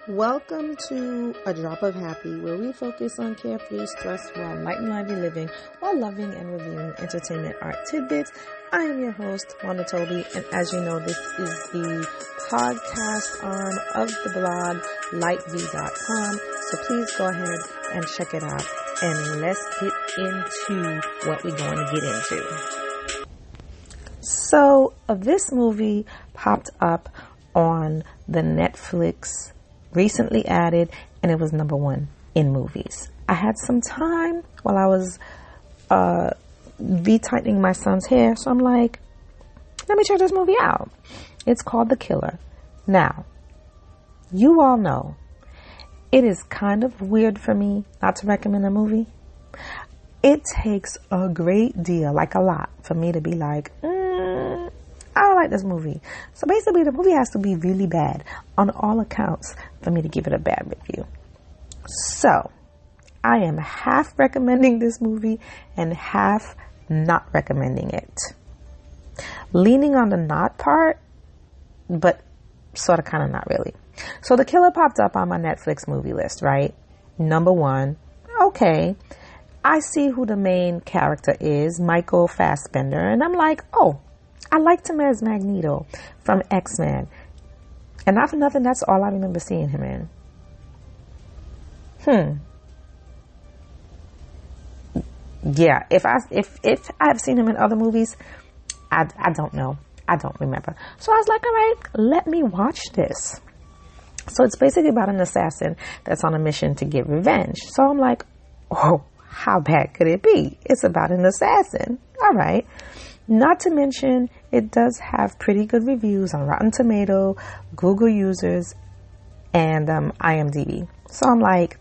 Welcome to A Drop of Happy, where we focus on carefree, stress-free, light and lively living while loving and reviewing entertainment art tidbits. I am your host, Wanda Toby, and as you know, this is the podcast arm of the blog, lightv.com. So please go ahead and check it out, and let's get into what we're going to get into. So, this movie popped up on the Netflix recently added, and it was number one in movies. I had some time while I was V-tightening my son's hair, so I'm like, let me check this movie out. It's called The Killer. Now, you all know it is kind of weird for me not to recommend a movie. It takes a great deal, like a lot, for me to be like, I don't like this movie. So basically, the movie has to be really bad on all accounts for me to give it a bad review. So, I am half recommending this movie and half not recommending it. Leaning on the not part, but sort of kind of not really. So, The Killer popped up on my Netflix movie list, right? Number one. Okay. I see who the main character is, Micahel Fassbender, and I'm like, oh, I liked him as Magneto from X-Men. And not for nothing, that's all I remember seeing him in. Yeah, if I have seen him in other movies, I don't know. I don't remember. So I was like, all right, let me watch this. So it's basically about an assassin that's on a mission to get revenge. So I'm like, oh, how bad could it be? It's about an assassin. All right. Not to mention, it does have pretty good reviews on Rotten Tomato, Google users, and IMDb. So I'm like,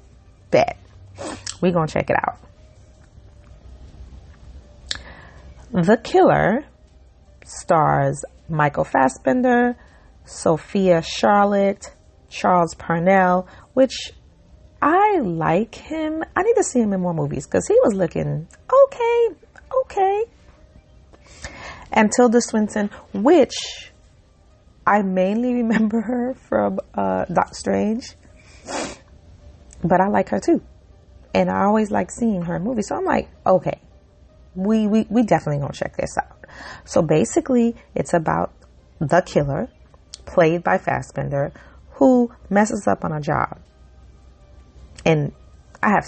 bet. We're going to check it out. The Killer stars Micahel Fassbender, Sophia Charlotte, Charles Parnell, which I like him. I need to see him in more movies because he was looking okay. And Tilda Swinton, which I mainly remember her from Doctor Strange, but I like her too, and I always like seeing her in movies. So I'm like, okay, we definitely gonna check this out. So basically, it's about the killer, played by Fassbender, who messes up on a job, and I have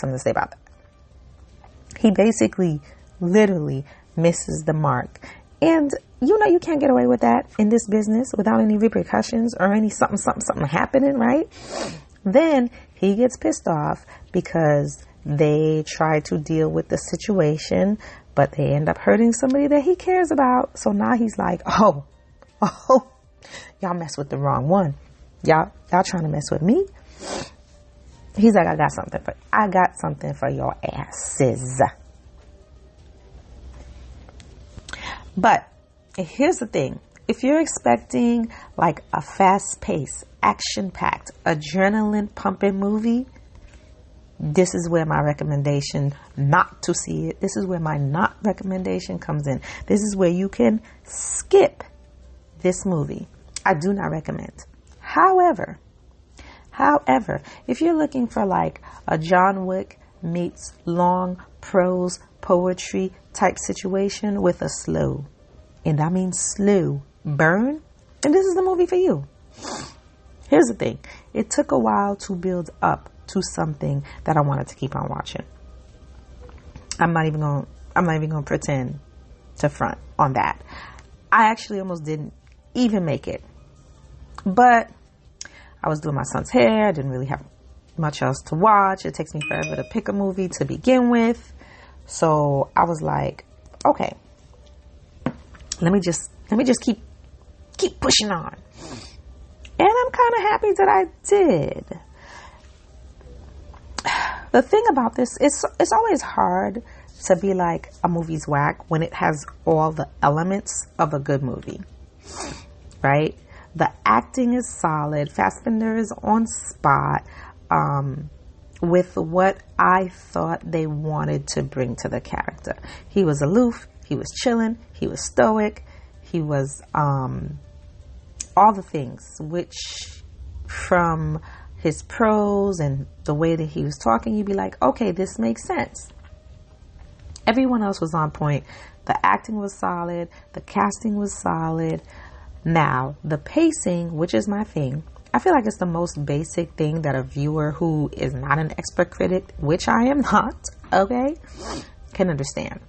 something to say about that. He basically, literally, misses the mark. And you can't get away with that in this business without any repercussions or any something happening, right? Then he gets pissed off because they try to deal with the situation, but they end up hurting somebody that he cares about. So now he's like, oh, y'all mess with the wrong one. Y'all trying to mess with me? He's like, I got something for your asses. But here's the thing. If you're expecting like a fast-paced, action-packed, adrenaline-pumping movie, this is where my recommendation not to see it. This is where my not recommendation comes in. This is where you can skip this movie. I do not recommend. However, if you're looking for like a John Wick meets long prose poetry type situation with a slow, and I mean slow, burn, and this is the movie for you. Here's the thing. It took a while to build up to something that I wanted to keep on watching. I'm not even gonna pretend to front on that. I actually almost didn't even make it. But I was doing my son's hair. I didn't really have much else to watch. It takes me forever to pick a movie to begin with. So I was like, okay, let me just keep pushing on. And I'm kind of happy that I did. The thing about this, it's always hard to be like a movie's whack when it has all the elements of a good movie, right? The acting is solid. Fassbender is on spot with what I thought they wanted to bring to the character. He was aloof. He was chilling. He was stoic. He was all the things, which from his prose and the way that he was talking, you'd be like, okay, this makes sense. Everyone else was on point. The acting was solid. The casting was solid. Now, the pacing, which is my thing, I feel like it's the most basic thing that a viewer who is not an expert critic, which I am not, okay, can understand.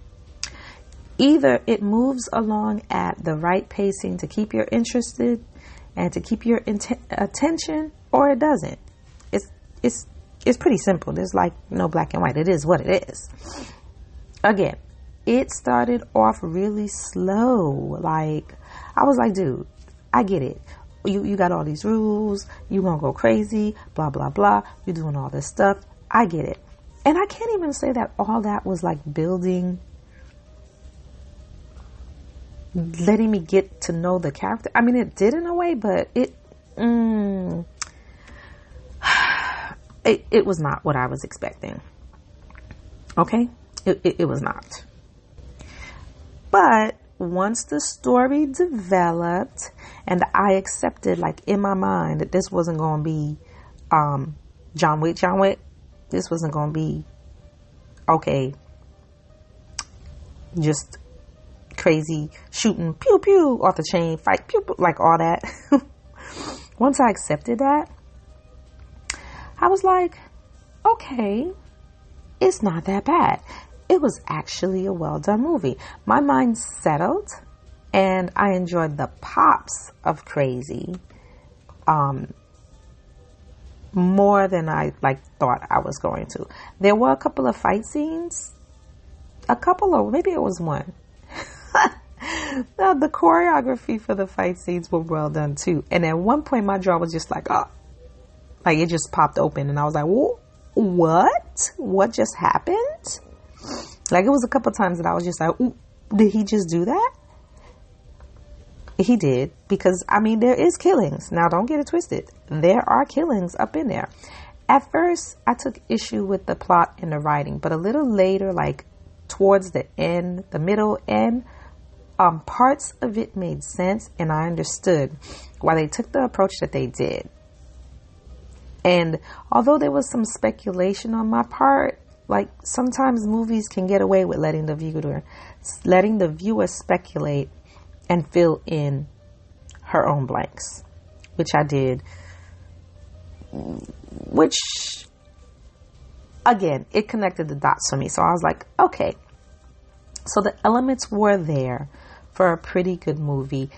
Either it moves along at the right pacing to keep you interested and to keep your attention, or it doesn't. It's pretty simple. There's like no black and white. It is what it is. Again, it started off really slow. Like, I was like, dude, I get it. You got all these rules. You gonna go crazy. Blah, blah, blah. You're doing all this stuff. I get it. And I can't even say that all that was like building, letting me get to know the character. I mean, it did in a way, but it was not what I was expecting. Okay? It was not. But once the story developed and I accepted, like, in my mind that this wasn't going to be John Wick. This wasn't going to be, okay, just crazy shooting, pew, pew, off the chain, fight, pew, pew, like all that. Once I accepted that, I was like, okay, it's not that bad. It was actually a well done movie. My mind settled and I enjoyed the pops of crazy more than I thought I was going to. There were a couple of fight scenes, maybe it was one. Now, the choreography for the fight scenes were well done too. And at one point my jaw was just like, oh, like it just popped open and I was like, what just happened? Like, it was a couple times that I was just like, ooh, did he just do that? He did, because I mean, there is killings. Now, don't get it twisted. There are killings up in there. At first, I took issue with the plot and the writing, but a little later, like towards the end, the middle end, parts of it made sense and I understood why they took the approach that they did. And although there was some speculation on my part, like sometimes movies can get away with letting the viewer speculate and fill in her own blanks, which I did, which again, it connected the dots for me. So I was like, okay, so the elements were there for a pretty good movie.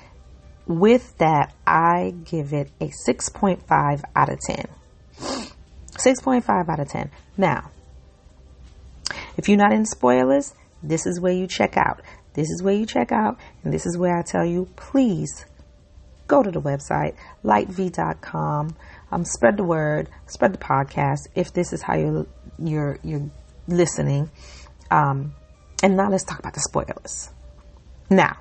With that, I give it a 6.5 out of 10. 6.5 out of 10. Now, if you're not in spoilers, this is where you check out. This is where you check out, and this is where I tell you, please go to the website, lightv.com. Spread the word, spread the podcast if this is how you're listening. And now let's talk about the spoilers. Now,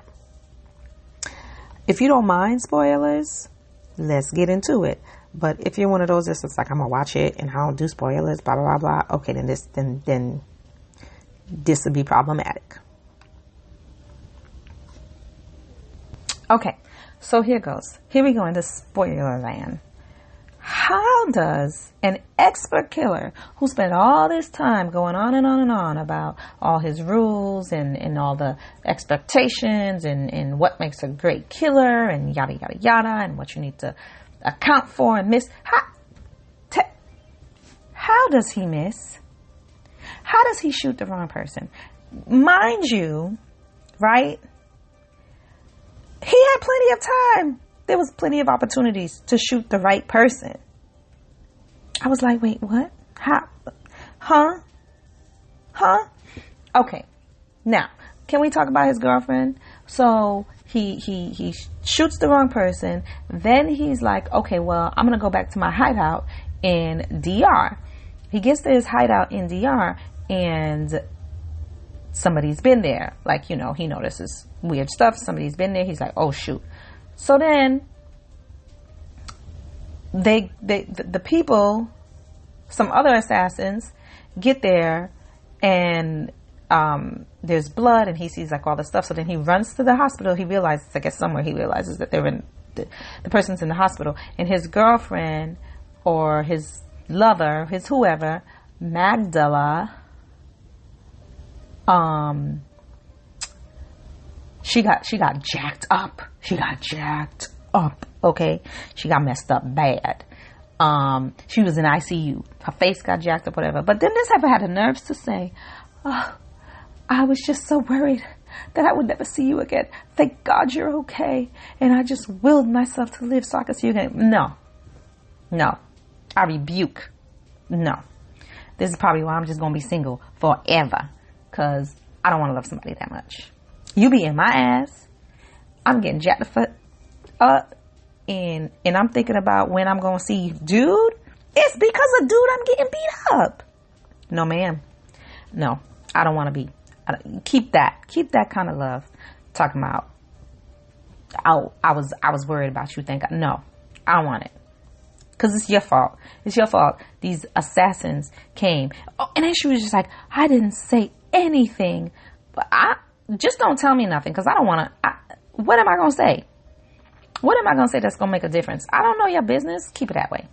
if you don't mind spoilers, let's get into it. But if you're one of those that's like, I'm gonna watch it and I don't do spoilers, blah blah blah blah. Okay, then this would be problematic. Okay, so here goes. Here we go into spoiler land. How does an expert killer who spent all this time going on and on and on about all his rules and all the expectations and what makes a great killer and yada, yada, yada, and what you need to account for and miss, how does he miss? How does he shoot the wrong person? Mind you, right? He had plenty of time. There was plenty of opportunities to shoot the right person. I was like, wait, what? How? Huh? Okay. Now, can we talk about his girlfriend? So he shoots the wrong person. Then he's like, okay, well, I'm going to go back to my hideout in DR. He gets to his hideout in DR and somebody's been there. Like, he notices weird stuff. Somebody's been there. He's like, oh, shoot. So then the people, some other assassins get there and there's blood and he sees like all the stuff. So then he runs to the hospital. He realizes, I guess somewhere he realizes that they're in the person's in the hospital, and his girlfriend or his lover, his whoever, Magdala, she got jacked up. She got jacked up. Okay, she got messed up bad. She was in ICU. Her face got jacked up, whatever. But then this ever had the nerves to say, "Oh, I was just so worried that I would never see you again. Thank God you're okay. And I just willed myself to live so I could see you again." No. I rebuke. No. This is probably why I'm just going to be single forever. Because I don't want to love somebody that much. You be in my ass. I'm getting jacked the foot up. And I'm thinking about when I'm going to see you. Dude, it's because of dude I'm getting beat up. No, ma'am. No, I don't want to be. Keep that kind of love. Talking about, I was worried about you. No, I don't want it. Because it's your fault. It's your fault. These assassins came. Oh, and then she was just like, I didn't say anything. But just don't tell me nothing. Because I don't want to. What am I going to say? What am I going to say that's going to make a difference? I don't know your business. Keep it that way.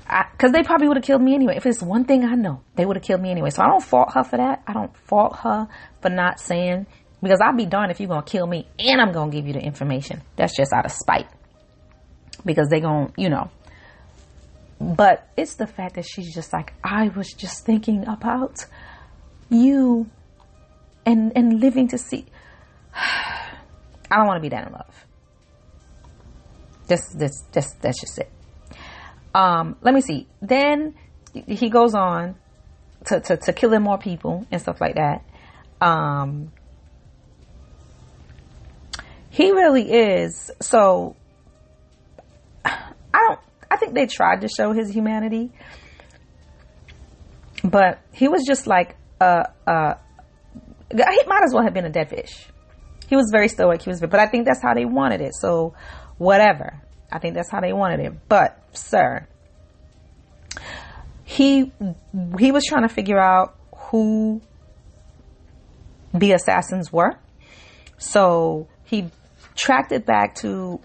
Because they probably would have killed me anyway. If it's one thing I know, they would have killed me anyway. So I don't fault her for that. I don't fault her for not saying. Because I'll be darned if you're going to kill me and I'm going to give you the information. That's just out of spite. Because they going to, But it's the fact that she's just like, I was just thinking about you and living to see. I don't want to be that in love. That's just it. Let me see. Then he goes on to killing more people and stuff like that. He really is. So I think they tried to show his humanity, but he was just like, he might as well have been a dead fish. He was very stoic. But I think that's how they wanted it. So whatever. I think that's how they wanted it. But sir, he was trying to figure out who the assassins were. So he tracked it back to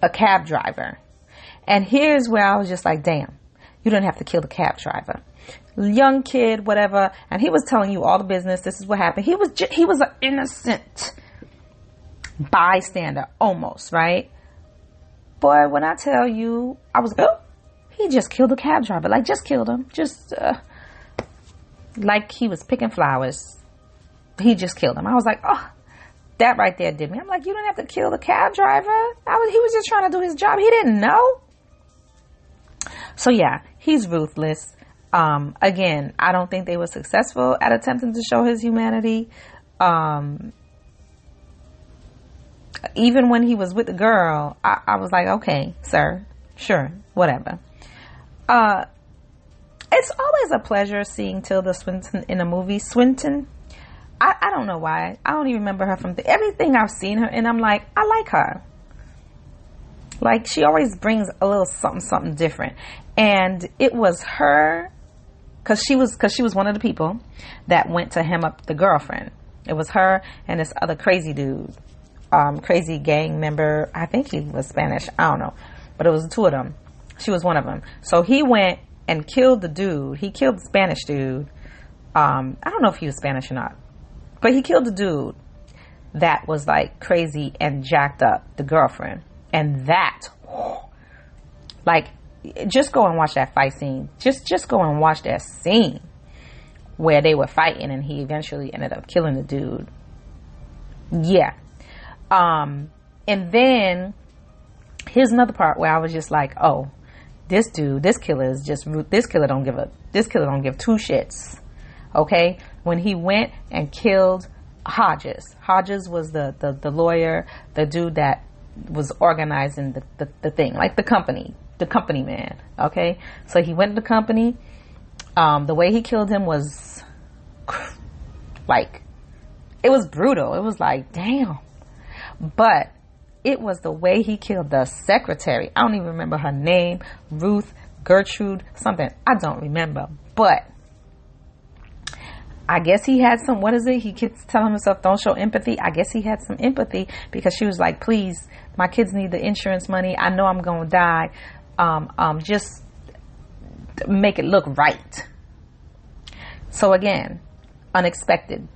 a cab driver. And here's where I was just like, damn, you didn't have to kill the cab driver. Young kid, whatever. And he was telling you all the business. This is what happened. He was an innocent bystander, almost, right? Boy, when I tell you, I was, oh, he just killed the cab driver. Like, just killed him. Just, like he was picking flowers. He just killed him. I was like, oh, that right there did me. I'm like, you didn't have to kill the cab driver. He was just trying to do his job. He didn't know. So yeah, he's ruthless. Again, I don't think they were successful at attempting to show his humanity. Even when he was with the girl, I was like, okay, sir, sure, whatever. It's always a pleasure seeing Tilda Swinton in a movie. Swinton, I don't know why. I don't even remember her from everything I've seen her, and I'm like, I like her. Like, she always brings a little something different. And it was her, because she was one of the people that went to hem up the girlfriend. It was her and this other crazy dude, crazy gang member. I think he was Spanish. I don't know. But it was the two of them. She was one of them. So he went and killed the dude. He killed the Spanish dude. I don't know if he was Spanish or not. But he killed the dude that was like crazy and jacked up the girlfriend. And that, like, just go and watch that fight scene. Just go and watch that scene where they were fighting and he eventually ended up killing the dude. Yeah. And then here's another part where I was just like, oh, this killer don't give two shits. Okay. When he went and killed Hodges was the lawyer, the dude that was organizing the thing, like the company man. Okay. So he went to the company. The way he killed him was like, it was brutal. It was like, damn. But it was the way he killed the secretary. I don't even remember her name. Ruth, Gertrude, something. I don't remember. But I guess he had some, what is it? He keeps telling himself, don't show empathy. I guess he had some empathy because she was like, please, my kids need the insurance money. I know I'm going to die. Just make it look right. So again, unexpected.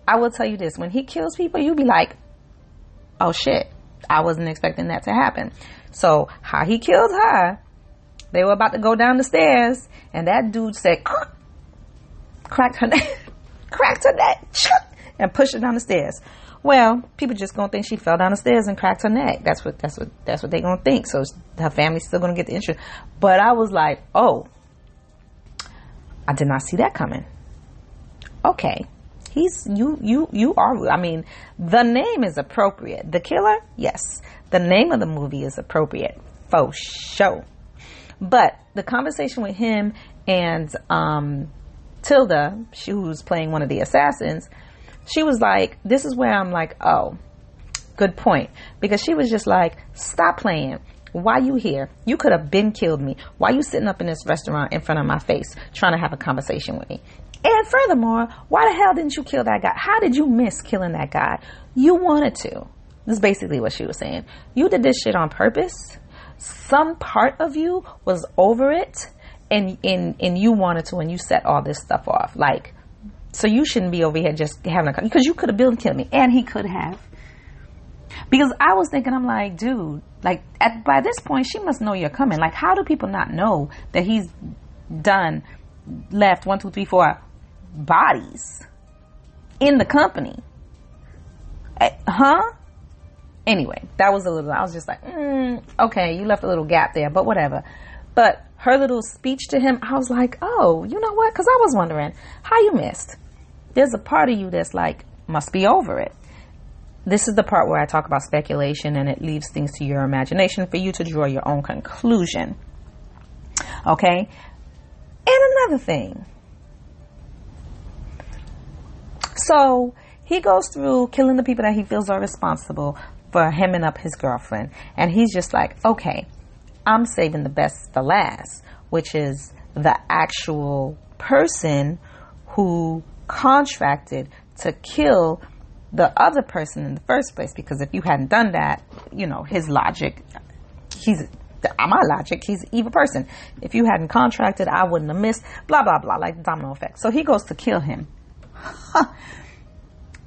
I will tell you this, when he kills people, you'll be like, oh shit, I wasn't expecting that to happen. So how he killed her, they were about to go down the stairs and that dude said, cracked her neck, and pushed her down the stairs. Well, people just gonna think she fell down the stairs and cracked her neck. That's what they gonna think. So her family's still gonna get the insurance. But I was like, oh, I did not see that coming. Okay, you are. I mean, the name is appropriate. The Killer, yes, the name of the movie is appropriate for sure. But the conversation with him and Tilda, who's playing one of the assassins, she was like, this is where I'm like, oh, good point. Because she was just like, stop playing. Why you here? You could have been killed me. Why you sitting up in this restaurant in front of my face trying to have a conversation with me? And furthermore, why the hell didn't you kill that guy? How did you miss killing that guy? You wanted to. This is basically what she was saying. You did this shit on purpose. Some part of you was over it and you wanted to, and you set all this stuff off. Like, so you shouldn't be over here just having a, because you could have been killed me, and he could have. Because I was thinking, I'm like, dude, like by this point, she must know you're coming. Like, how do people not know that he's left 1, 2, 3, 4 bodies in the company? Huh? Anyway, that was I was just like, okay, you left a little gap there, but whatever. But her little speech to him, I was like, oh, you know what? Because I was wondering how you missed. There's a part of you that's like, must be over it. This is the part where I talk about speculation, and it leaves things to your imagination for you to draw your own conclusion. Okay? And another thing. So he goes through killing the people that he feels are responsible for hemming up his girlfriend. And he's just like, okay, I'm saving the best for last, which is the actual person who contracted to kill the other person in the first place. Because if you hadn't done that, you know, his logic, my logic, he's an evil person. If you hadn't contracted, I wouldn't have missed, blah, blah, blah, like domino effect. So he goes to kill him.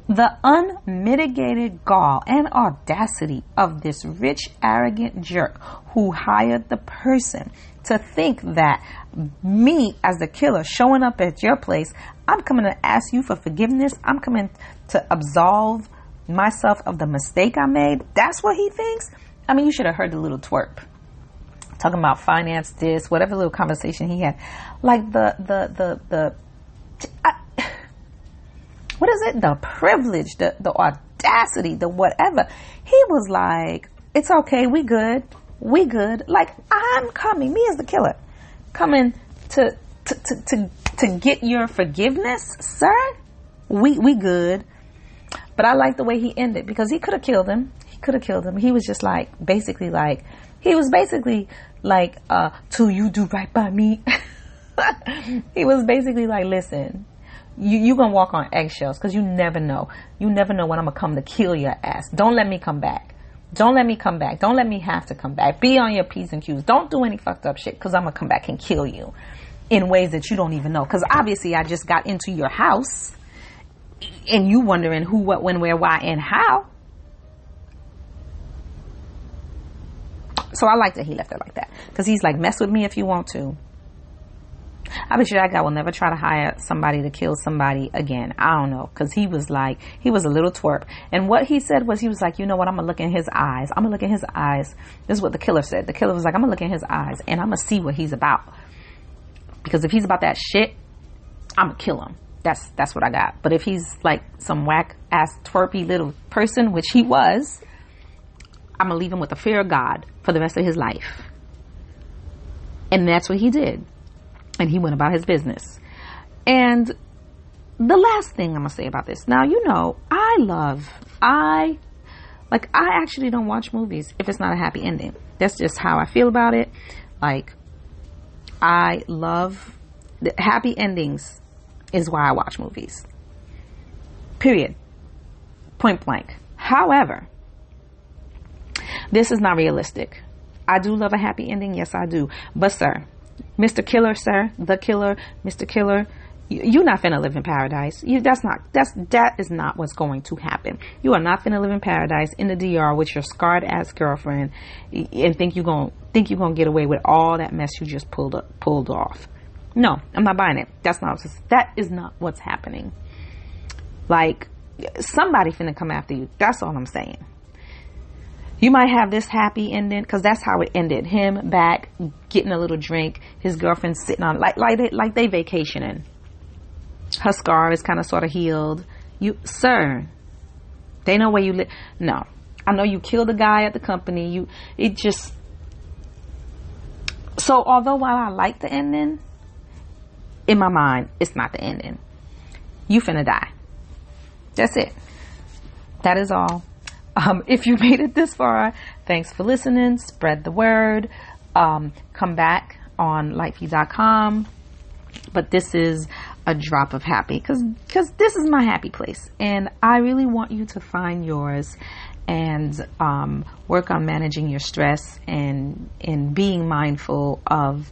The unmitigated gall and audacity of this rich, arrogant jerk who hired the person to think that me as the killer showing up at your place, I'm coming to ask you for forgiveness. I'm coming to absolve myself of the mistake I made. That's what he thinks. I mean, you should have heard the little twerp talking about finance, this, whatever little conversation he had. Like what is it? The privilege, the audacity, the whatever. He was like, it's okay. We good. We good. Like, I'm coming, me as the killer, coming to get your forgiveness, sir. We good. But I like the way he ended, because he could have killed him. He was just like, basically like, till you do right by me. He was basically like, listen, you gonna walk on eggshells, because you never know when I'm gonna come to kill your ass. Don't let me come back. Don't let me have to come back. Be on your P's and Q's. Don't do any fucked up shit, because I'm gonna come back and kill you in ways that you don't even know. Because obviously I just got into your house and you wondering who, what, when, where, why, and how. So I like that he left it like that, because he's like, mess with me if you want to. I bet you that guy will never try to hire somebody to kill somebody again. I don't know. Because he was a little twerp. And what he said was, he was like, you know what? I'm going to look in his eyes. This is what the killer said. The killer was like, I'm going to look in his eyes and I'm going to see what he's about. Because if he's about that shit, I'm going to kill him. That's what I got. But if he's like some whack ass twerpy little person, which he was, I'm going to leave him with the fear of God for the rest of his life. And that's what he did. And he went about his business. And the last thing I'm going to say about this. Now, you know, I actually don't watch movies if it's not a happy ending. That's just how I feel about it. Like, I love the happy endings is why I watch movies. Period. Point blank. However, this is not realistic. I do love a happy ending. Yes, I do. But sir, Mr. Killer, sir, the killer, Mr. Killer, you're not finna live in paradise. That is not what's going to happen. You are not finna live in paradise in the DR with your scarred ass girlfriend and think you're gonna get away with all that mess you just pulled off. No, I'm not buying it. That is not what's happening. Like, somebody finna come after you. That's all I'm saying. You might have this happy ending, because that's how it ended. Him back, getting a little drink. His girlfriend sitting on, like they vacationing. Her scar is kind of sort of healed. Sir, they know where you live. No, I know you killed a guy at the company. So although while I like the ending, in my mind, it's not the ending. You finna die. That's it. That is all. If you made it this far, thanks for listening. Spread the word. Come back on lightfeed.com. But this is a drop of happy, because this is my happy place, and I really want you to find yours and work on managing your stress and being mindful of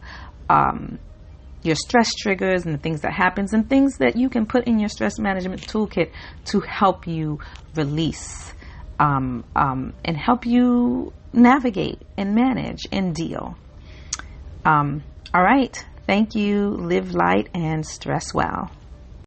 your stress triggers and the things that happens and things that you can put in your stress management toolkit to help you release and help you navigate and manage and deal. All right. Thank you. Live light and stress well.